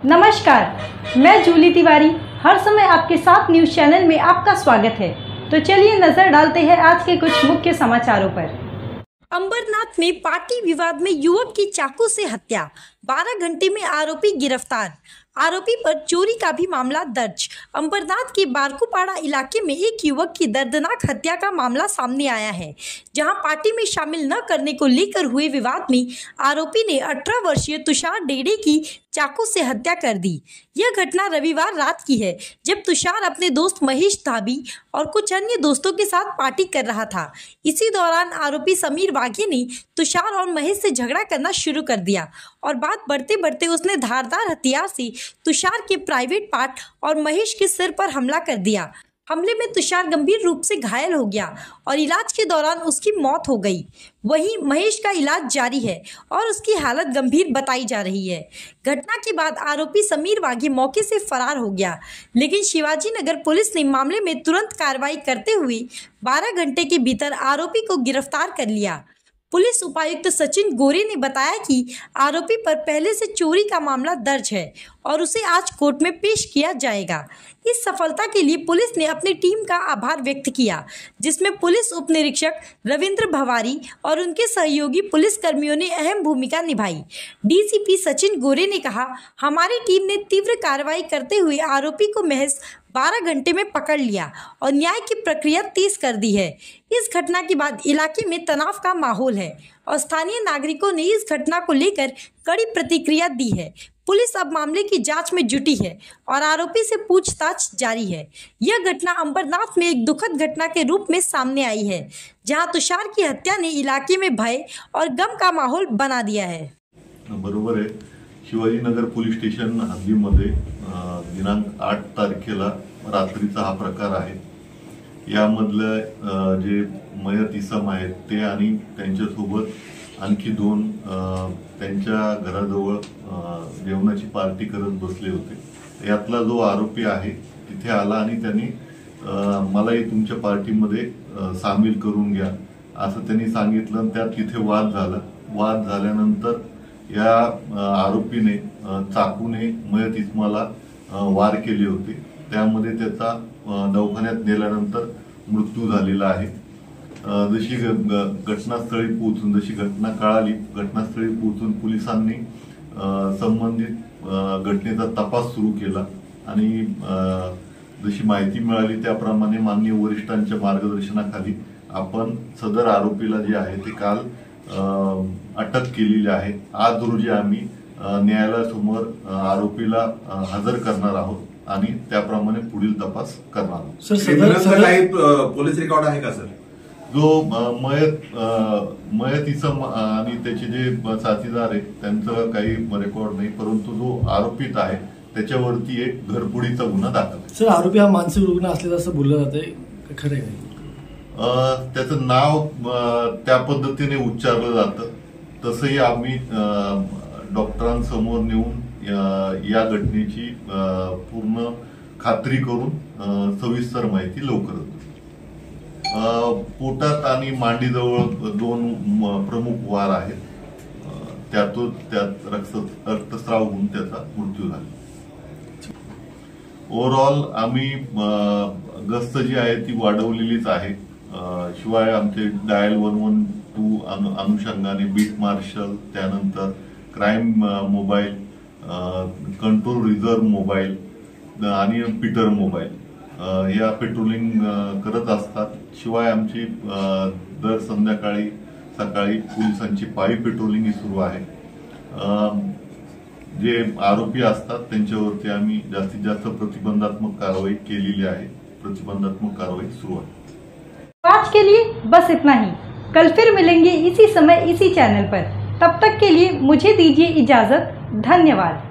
नमस्कार, मैं जूली तिवारी हर समय आपके साथ न्यूज़ चैनल में आपका स्वागत है। तो चलिए नजर डालते हैं आज के कुछ मुख्य समाचारों पर। अंबरनाथ में पार्टी विवाद में युवक की चाकू से हत्या, 12 घंटे में आरोपी गिरफ्तार। आरोपी पर चोरी का भी मामला दर्ज। अंबरनाथ के बारकुपाड़ा इलाके में एक युवक की दर्दनाक हत्या का मामला सामने आया है, जहां पार्टी में शामिल न करने को लेकर हुए विवाद में आरोपी ने 18 वर्षीय तुषार डेड़े की चाकू से हत्या कर दी। यह घटना रविवार रात की है, जब तुषार अपने दोस्त महेश धाबी और कुछ अन्य दोस्तों के साथ पार्टी कर रहा था। इसी दौरान आरोपी समीर बाघे ने तुषार और महेश से झगड़ा करना शुरू कर दिया और बात बढ़ते बढ़ते उसने धारदार हथियार से तुषार के प्राइवेट पार्ट और महेश के सिर पर हमला कर दिया। हमले में तुषार गंभीर रूप से घायल हो गया और इलाज के दौरान उसकी मौत हो गई। वहीं महेश का इलाज जारी है और उसकी हालत गंभीर बताई जा रही है। घटना के बाद आरोपी समीर बाघे मौके से फरार हो गया, लेकिन शिवाजी नगर पुलिस ने मामले में तुरंत कार्रवाई करते हुए 12 घंटे के भीतर आरोपी को गिरफ्तार कर लिया। पुलिस उपायुक्त सचिन गोरे ने बताया कि आरोपी पर पहले से चोरी का मामला दर्ज है और उसे आज कोर्ट में पेश किया जाएगा। इस सफलता के लिए पुलिस ने अपनी टीम का आभार व्यक्त किया, जिसमें पुलिस उप निरीक्षक रविंद्र भवारी और उनके सहयोगी पुलिस कर्मियों ने अहम भूमिका निभाई। डीसीपी सचिन गोरे ने कहा, हमारी टीम ने तीव्र कार्रवाई करते हुए आरोपी को महज 12 घंटे में पकड़ लिया और न्याय की प्रक्रिया तेज कर दी है। इस घटना के बाद इलाके में तनाव का माहौल है और स्थानीय नागरिकों ने इस घटना को लेकर कड़ी प्रतिक्रिया दी है। पुलिस अब मामले की जांच में जुटी है और आरोपी से पूछताछ जारी है। यह घटना अंबरनाथ में एक दुखद घटना के रूप में सामने आई है, जहां तुषार की हत्या ने इलाके में भय और गम का माहौल बना दिया है। बरोबर आहे। शिवाजीनगर पोलीस स्टेशन हद्दीमध्ये दिनांक 8 तारखेला रात्रीचा हा प्रकार आहे। यामधलं जे मयत इसम आहेत ते आणि त्यांच्यासोबत आणखी 2 त्यांच्या घराजवळ जेवणाची पार्टी करत बसले होते। यातला जो आरोपी आहे तिथे आला आणि त्यांनी मलाही तुमच्या पार्टीमध्ये सामील करून घ्या असं त्यांनी सांगितलं। त्यात तिथे वाद झाला। वाद झाल्यानंतर या आरोपीने चाकूने मयत इसमाला वार केले होते। त्यामध्ये त्याचा दवाखान्यात नेल्यानंतर मृत्यू झालेला आहे। जशी घटनास्थळी पोहोचून जशी घटना कळाली, घटनास्थळी पोहोचून पोलिसांनी संबंधित घटनेचा तपास सुरू केला आणि जशी माहिती मिळाली त्याप्रमाणे माननीय वरिष्ठांच्या मार्गदर्शनाखाली आपण सदर आरोपीला जे आहे ते काल अटक केलेली आहे। आज रोजी आम्ही न्यायालयासमोर आरोपीला हजर करणार आहोत आणि त्याप्रमाणे पुढील तपास करणार आहोत। सर काही पोलीस रेकॉर्ड आहे का सर? जो मयत इसम आणि त्याचे जे साथीदार आहेत त्यांचं काही रेकॉर्ड नाही, परंतु जो आरोपित आहे त्याच्यावरती एक घरफोडीचा गुन्हा दाखल आहे। सर, आरोपी हा मानसिक रुग्ण असल्याचं असं बोललं जातंय, खरं आहे? त्याचं नाव त्या पद्धतीने उच्चारलं जातं। तसंही आम्ही डॉक्टरांसमोर नेऊन या घटनेची पूर्ण खात्री करून सविस्तर माहिती लवकरच। पोटात आणि मांडीजवळ 2 प्रमुख वार आहेत, त्यात रक्तस्राव होऊन त्याचा मृत्यू झाला। ओव्हरऑल आम्ही गस्त जी आहे ती वाढवलेलीच आहे। शिवाय आमचे डायल 112 अनुषंगाने बीट मार्शल, त्यानंतर crime mobile, control reserve mobile आणि पीटर मोबाईल या पेट्रोलिंग करत असतात। शिवाय आमची दर सकाळी पोलिसांची पाळी पेट्रोलिंग सुरू आहे। जे आरोपी असतात त्यांच्यावरती आम्ही जास्तीत जास्त प्रतिबंधात्मक कारवाई केलेली आहे। प्रतिबंधात्मक कारवाई सुरू आहे। आज के लिए बस इतना ही। कल फिर मिलेंगे इसी समय इसी चैनल पर। तब तक के लिए मुझे दीजिए इजाजत। धन्यवाद।